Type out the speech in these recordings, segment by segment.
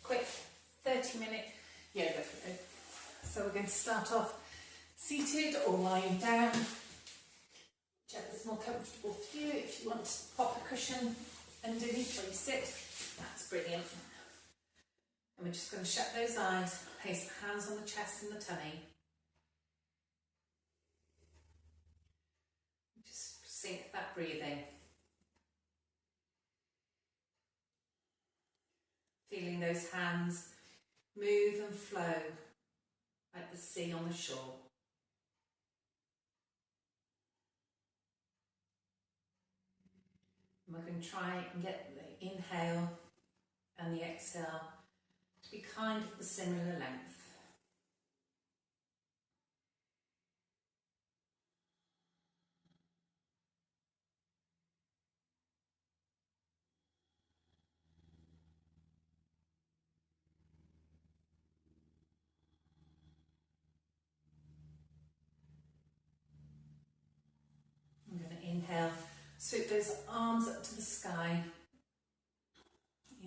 quick 30-minute yoga flow. So we're going to start off seated or lying down, whichever's more comfortable for you. If you want to pop a cushion underneath where you sit, that's brilliant. And we're just going to shut those eyes, place the hands on the chest and the tummy. Just sync that breathing. Feeling those hands move and flow like the sea on the shore. And we're going to try and get the inhale and the exhale to be kind of the similar length. I'm going to inhale, swoop those arms up to the sky.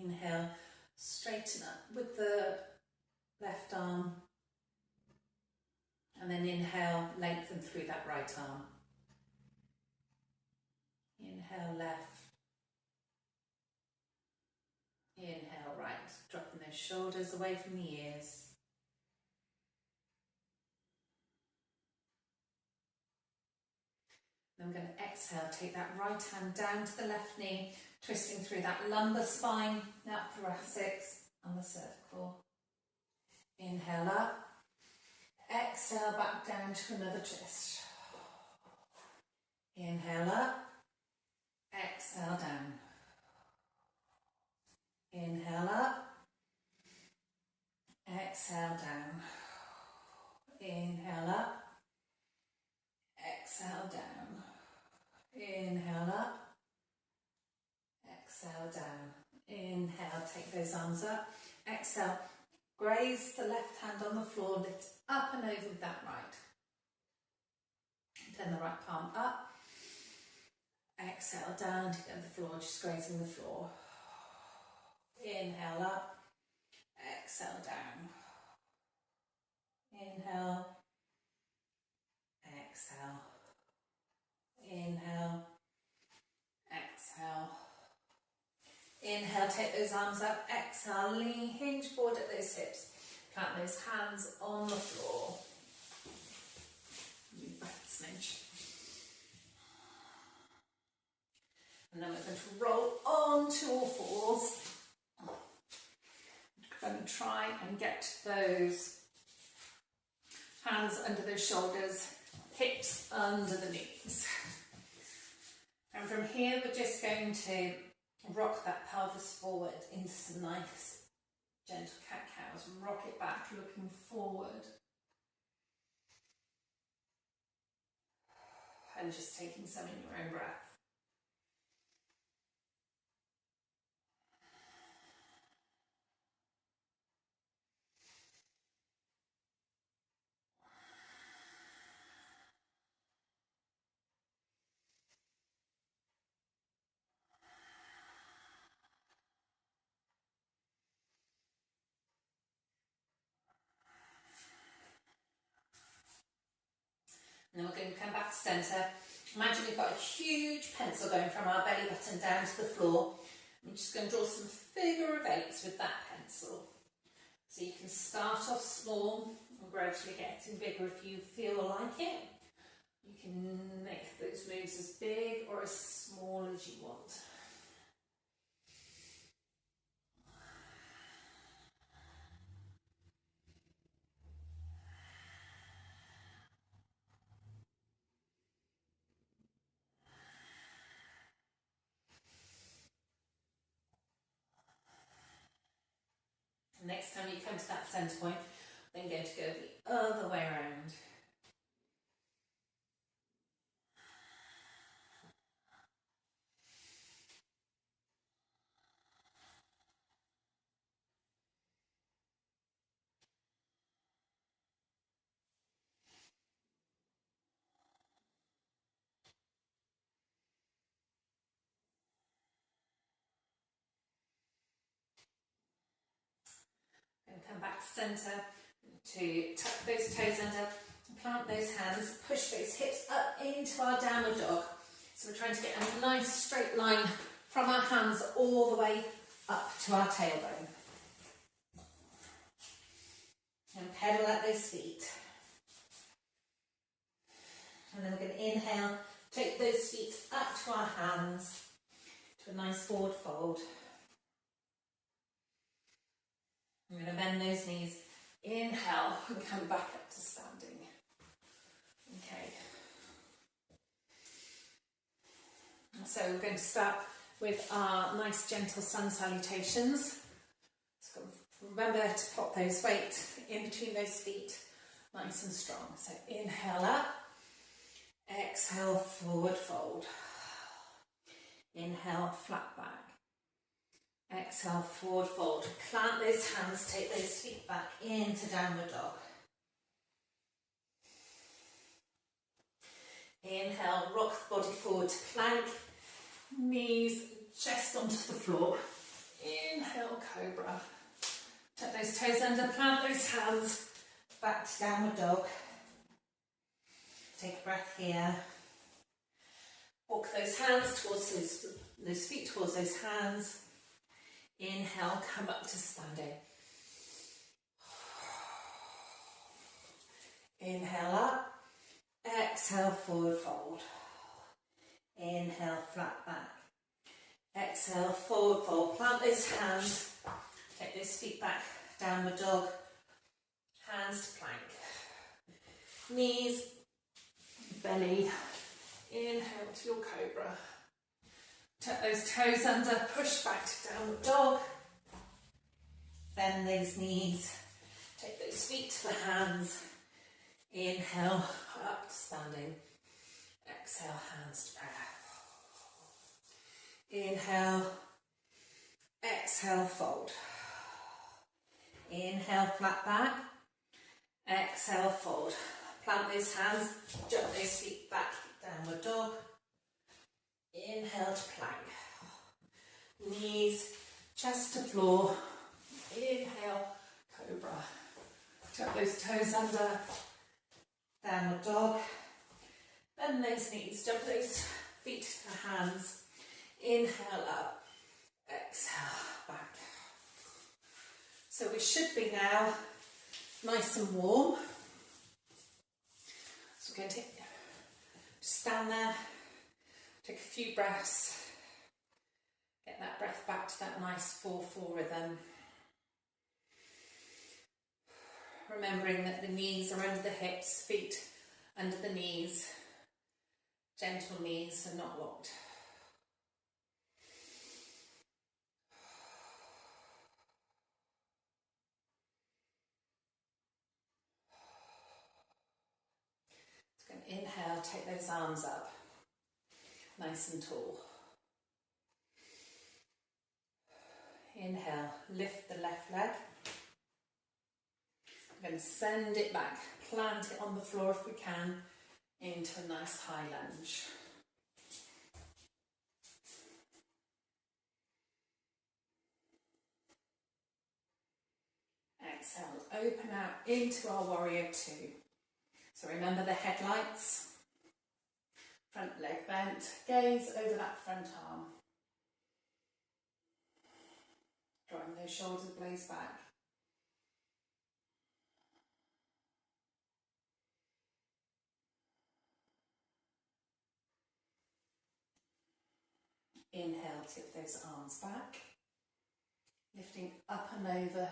Inhale, straighten up with the left arm. And then inhale, lengthen through that right arm. Inhale, left. Inhale, right. Dropping those shoulders away from the ears. Then I'm going to exhale, take that right hand down to the left knee, twisting through that lumbar spine, that thoracics and the cervical. Inhale up. Exhale back down to another twist. Inhale up. Exhale down. Inhale up. Exhale down. Inhale up. Exhale down. Inhale up. Exhale down. Inhale, take those arms up. Exhale, graze the left hand on the floor, lift up and over with that right. Turn the right palm up. Exhale down to get to the floor, just grazing the floor. Inhale up. Exhale down. Inhale. Exhale. Inhale. Exhale. Inhale, take those arms up. Exhale, lean, hinge forward at those hips. Plant those hands on the floor. Move back a smidge. And then we're going to roll on to all fours. We're going to try and get those hands under those shoulders, hips under the knees. And from here we're just going to rock that pelvis forward into some nice gentle cat-cows. Rock it back, looking forward. And just taking some in your own breath. And then we're going to come back to centre. Imagine we've got a huge pencil going from our belly button down to the floor. I'm just going to draw some figure of eights with that pencil. So you can start off small and gradually getting bigger if you feel like it. You can make those moves as big or as small as you want. Next time you come to that centre point, then going to go the other way around. to centre, to tuck those toes under, plant those hands, push those hips up into our downward dog. So we're trying to get a nice straight line from our hands all the way up to our tailbone. And pedal at those feet. And then we're going to inhale, take those feet up to our hands, to a nice forward fold. I'm going to bend those knees, inhale, and come back up to standing. Okay. So we're going to start with our nice gentle sun salutations. So remember to pop those weight in between those feet, nice and strong. So inhale up, exhale, forward fold. Inhale, flat back. Exhale, forward fold. Plant those hands, take those feet back into downward dog. Inhale, rock the body forward to plank. Knees, chest onto the floor. Inhale, cobra. Tuck those toes under, plant those hands, back to downward dog. Take a breath here. Walk those hands towards those feet towards those hands. Inhale, come up to standing. Inhale up. Exhale, forward fold. Inhale, flat back. Exhale, forward fold. Plant those hands. Take those feet back, downward dog. Hands to plank. Knees, belly. Inhale to your cobra. Tuck those toes under, push back to downward dog. Bend those knees. Take those feet to the hands. Inhale, up to standing. Exhale, hands to prayer. Inhale, exhale, fold. Inhale, flat back. Exhale, fold. Plant those hands, jump those feet back, downward dog. Inhale to plank. Knees, chest to floor. Inhale, cobra. Tuck those toes under. Downward dog. Bend those knees, jump those feet to hands. Inhale up. Exhale back. So we should be now nice and warm. So we're going to stand there, take a few breaths, get that breath back to that nice 4-4 rhythm. Remembering that the knees are under the hips, feet under the knees, gentle knees are not locked. Just going to inhale, take those arms up, nice and tall. Inhale, lift the left leg. We're going to send it back, plant it on the floor if we can, into a nice high lunge. Exhale, open out into our warrior two. So remember the headlights, front leg bent, gaze over that front arm. Drawing those shoulder blades back. Inhale, tip those arms back, lifting up and over.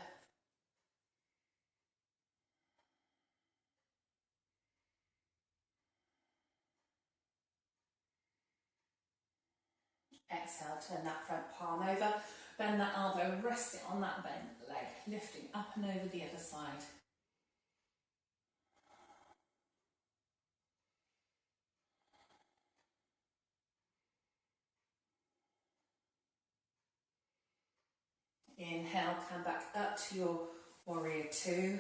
Exhale, turn that front palm over, bend that elbow, rest it on that bent leg, lifting up and over the other side. Inhale, come back up to your warrior two.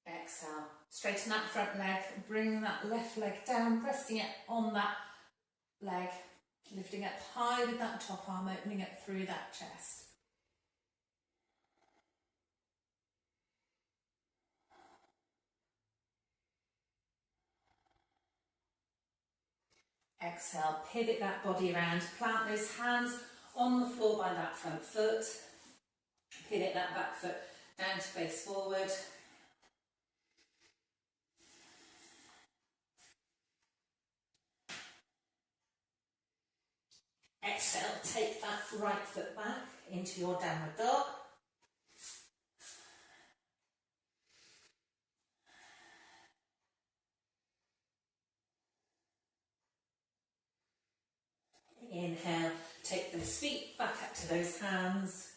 Exhale, straighten that front leg, bring that left leg down, resting it on that leg, lifting up high with that top arm, opening up through that chest. Exhale, pivot that body around, plant those hands on the floor by that front foot, pivot that back foot down to face forward. Exhale, take that right foot back into your downward dog. Inhale, take those feet back up to those hands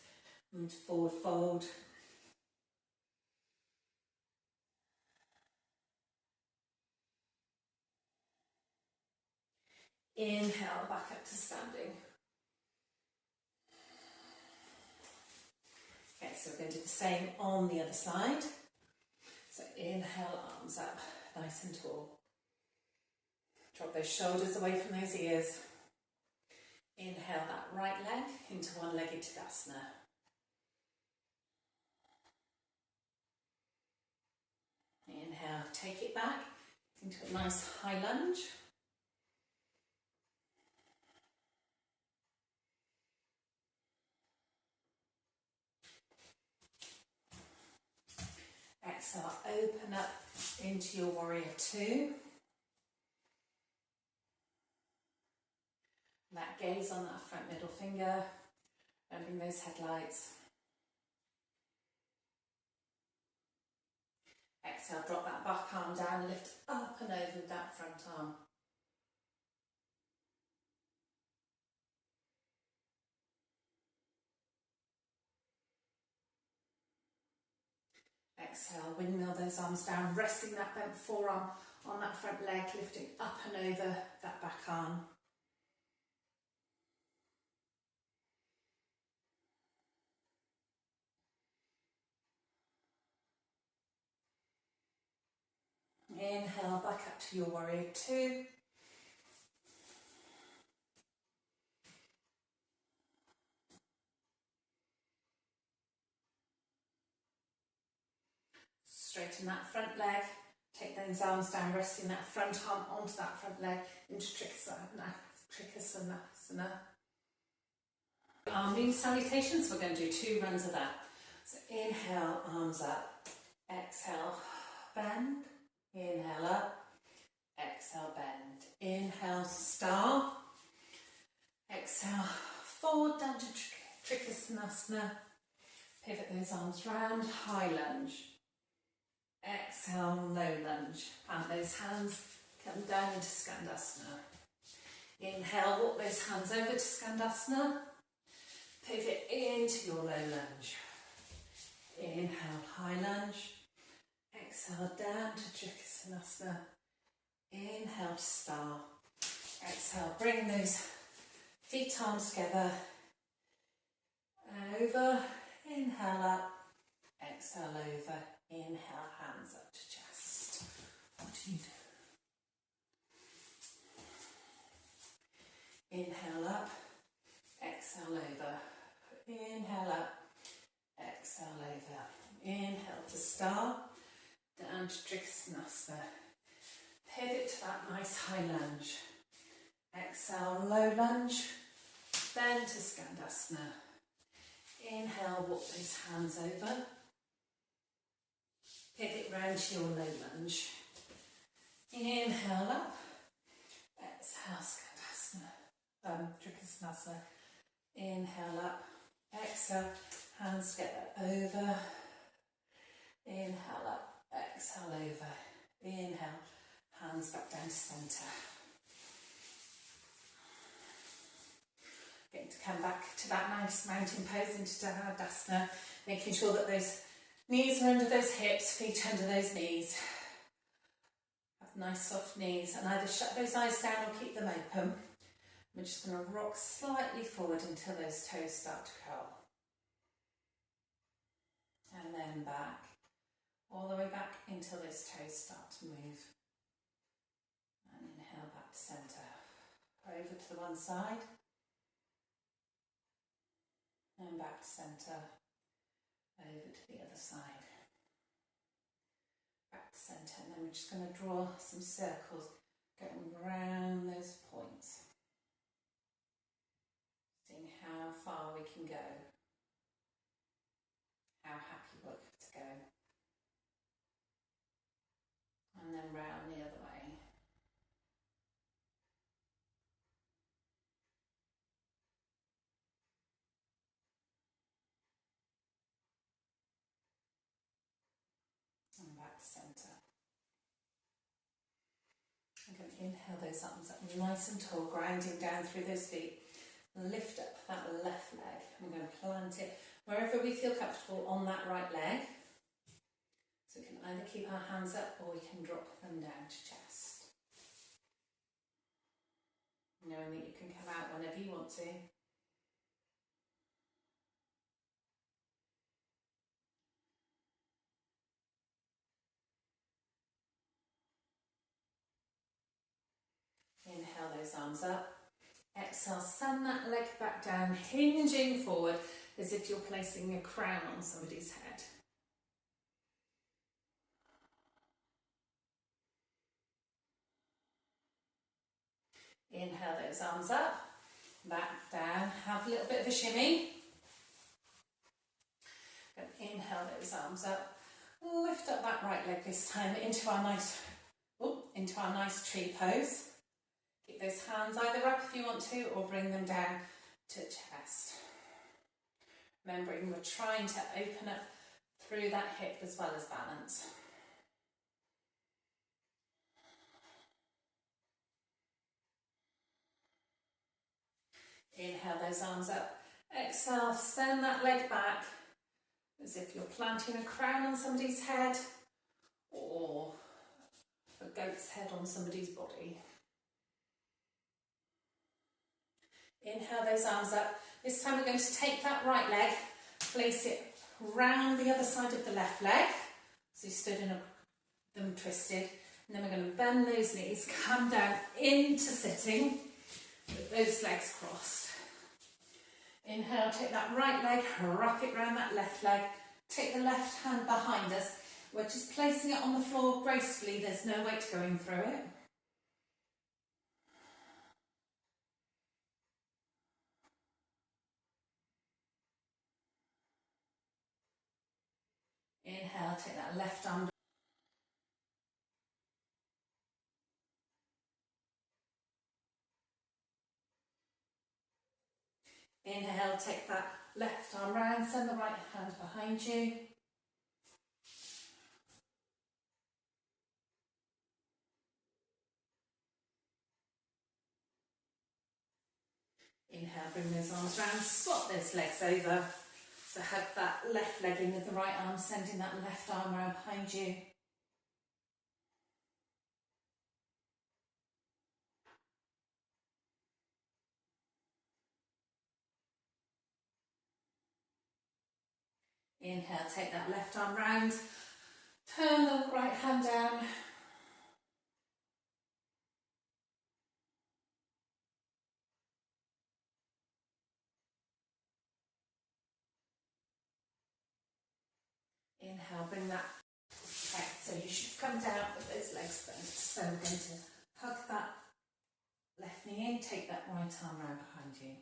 and forward fold. Inhale, back up to standing. Okay, so we're going to do the same on the other side. So inhale, arms up, nice and tall. Drop those shoulders away from those ears. Inhale that right leg into one-legged Tadasana. Inhale, take it back into a nice high lunge. Exhale, open up into your warrior two. That gaze on that front middle finger, remembering those headlights. Exhale, drop that back arm down, lift up and over with that front arm. Exhale, windmill those arms down, resting that bent forearm on that front leg, lifting up and over that back arm. Inhale, back up to your warrior two. Straighten that front leg, take those arms down, resting that front arm onto that front leg into Trikonasana. Arm salutations, we're going to do 2 runs of that. So inhale, arms up, exhale, bend, inhale up, exhale, bend, inhale, star, exhale, forward down to Trikonasana, pivot those arms round, high lunge. Exhale, low lunge. Plant those hands, come down into Skandasana. Inhale, walk those hands over to Skandasana. Pivot into your low lunge. Inhale, high lunge. Exhale, down to Trikonasana. Inhale to star. Exhale, bring those feet, arms together. Over, inhale up, exhale over. Inhale, hands up to chest. 14. Inhale up, exhale over. Inhale up, exhale over. Inhale to star, down to Trikonasana. Pivot to that nice high lunge. Exhale, low lunge, bend to Skandasana. Inhale, walk those hands over. Pivot round to your low lunge. Inhale up. Exhale, Skandasana. Trikonasana. Inhale up. Exhale, hands together over. Inhale up. Exhale over. Inhale, hands back down to centre. Getting to come back to that nice mountain pose into Tadasana, making sure that those knees are under those hips, feet under those knees. Have nice soft knees and either shut those eyes down or keep them open. We're just going to rock slightly forward until those toes start to curl. And then back, all the way back until those toes start to move. And inhale back to centre. Over over to the one side. And back to centre, over to the other side. Back to centre, and then we're just going to draw some circles going around those points. Seeing how far we can go. How happy we're to go. And then round the other way. And back to centre. I'm going to inhale those arms up nice and tall, grounding down through those feet. Lift up that left leg. I'm going to plant it wherever we feel comfortable on that right leg. So we can either keep our hands up or we can drop them down to chest. Knowing that you can come out whenever you want to. Inhale those arms up. Exhale, send that leg back down, hinging forward as if you're placing a crown on somebody's head. Inhale those arms up, back down, have a little bit of a shimmy. And inhale those arms up, lift up that right leg this time into our nice tree pose. Keep those hands either up if you want to, or bring them down to chest. Remembering we're trying to open up through that hip as well as balance. Inhale those arms up. Exhale, send that leg back as if you're planting a crown on somebody's head or a goat's head on somebody's body. Inhale those arms up. This time we're going to take that right leg, place it round the other side of the left leg. So you stood in them twisted. And then we're going to bend those knees, come down into sitting with those legs crossed. Inhale, take that right leg, wrap it round that left leg. Take the left hand behind us. We're just placing it on the floor gracefully. There's no weight going through it. Inhale, take that left arm. Inhale, take that left arm round, send the right hand behind you. Inhale, bring those arms round, swap those legs over. So hug that left leg in with the right arm, sending that left arm round behind you. Inhale, take that left arm round, turn the right hand down. Inhale, bring that back. So you should come down with those legs bent. So we're going to hug that left knee in, take that right arm round behind you.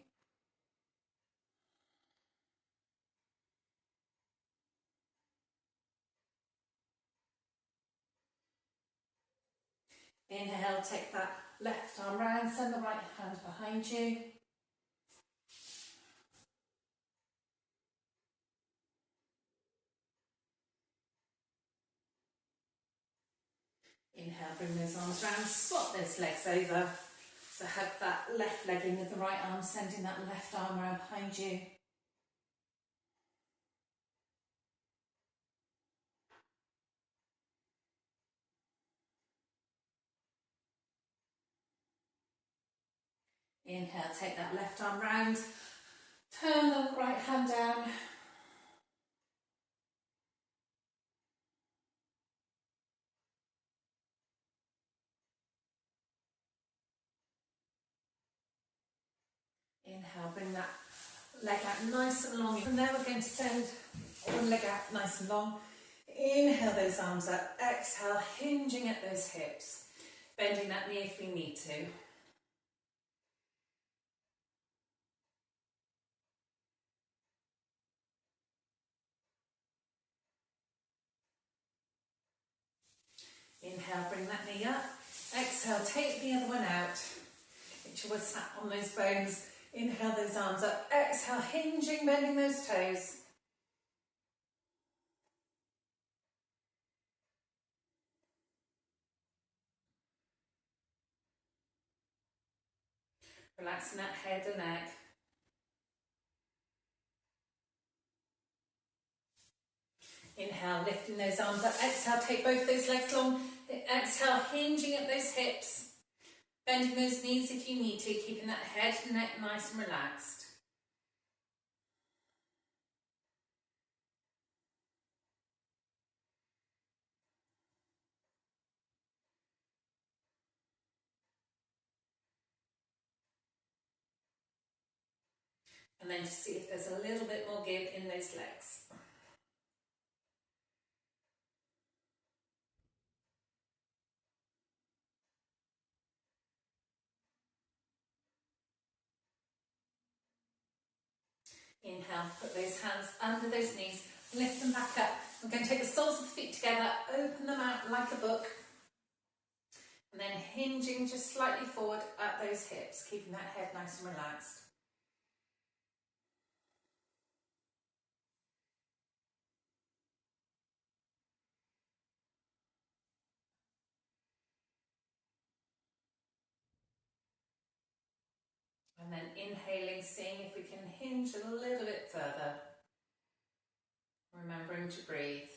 Inhale, take that left arm round, send the right hand behind you. Inhale, bring those arms round, swap those legs over. So hug that left leg in with the right arm, sending that left arm round behind you. Inhale, take that left arm round, turn the right hand down. Inhale, bring that leg out nice and long. From there we're going to send one leg out nice and long. Inhale those arms up. Exhale, hinging at those hips. Bending that knee if we need to. Inhale, bring that knee up. Exhale, take the other one out. Make sure we're sat on those bones. Inhale those arms up. Exhale, hinging, bending those toes. Relaxing that head and neck. Inhale, lifting those arms up. Exhale, take both those legs long. Exhale, hinging at those hips. Bending those knees if you need to, keeping that head and neck nice and relaxed. And then just see if there's a little bit more give in those legs. Inhale, put those hands under those knees, lift them back up. I'm going to take the soles of the feet together, open them out like a book, and then hinging just slightly forward at those hips, keeping that head nice and relaxed. And then inhaling, seeing if we can hinge a little bit further. Remembering to breathe.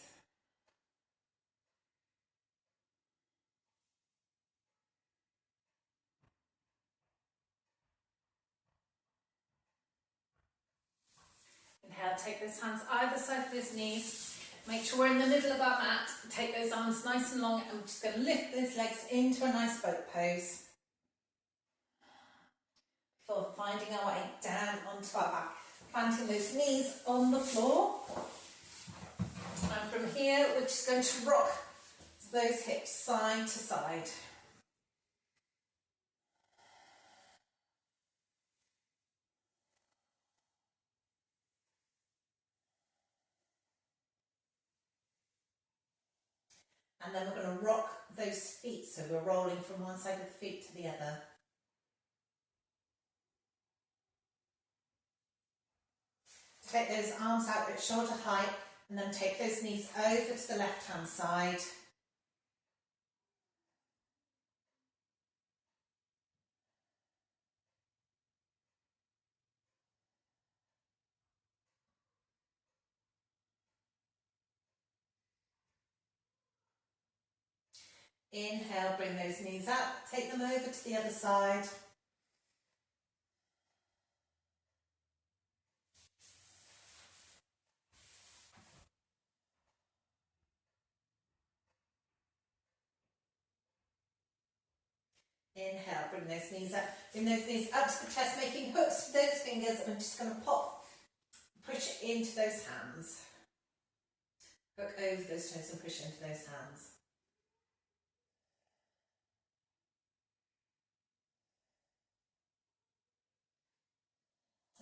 Inhale, take those hands either side of those knees. Make sure we're in the middle of our mat. Take those arms nice and long, and we're just going to lift those legs into a nice boat pose. Before finding our way down onto our back. Planting those knees on the floor. And from here, we're just going to rock those hips side to side. And then we're going to rock those feet, so we're rolling from one side of the feet to the other. Take those arms out at shoulder height, and then take those knees over to the left hand side. Inhale, bring those knees up, take them over to the other side. Inhale, bring those knees up. Bring those knees up to the chest, making hooks with those fingers. And I'm just going to push into those hands. Hook over those toes and push into those hands.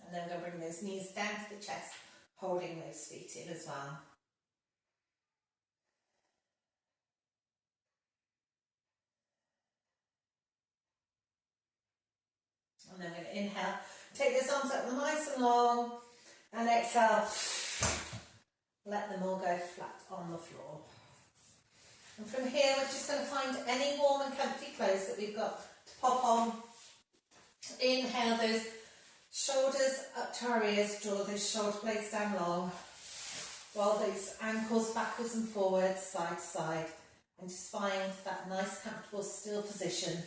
And then we're going to bring those knees down to the chest, holding those feet in as well. And then we're going to inhale, take those arms up nice and long, and exhale, let them all go flat on the floor. And from here, we're just going to find any warm and comfy clothes that we've got to pop on. Inhale those shoulders up to our ears, draw those shoulder blades down long, roll those ankles backwards and forwards, side to side, and just find that nice, comfortable, still position.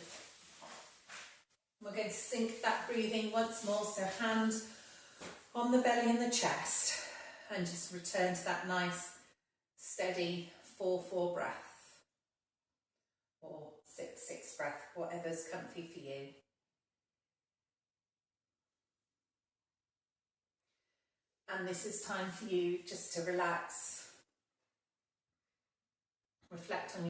We're going to sync that breathing once more, so hand on the belly and the chest, and just return to that nice, steady 4-4 breath, or 6-6 breath, whatever's comfy for you. And this is time for you just to relax, reflect on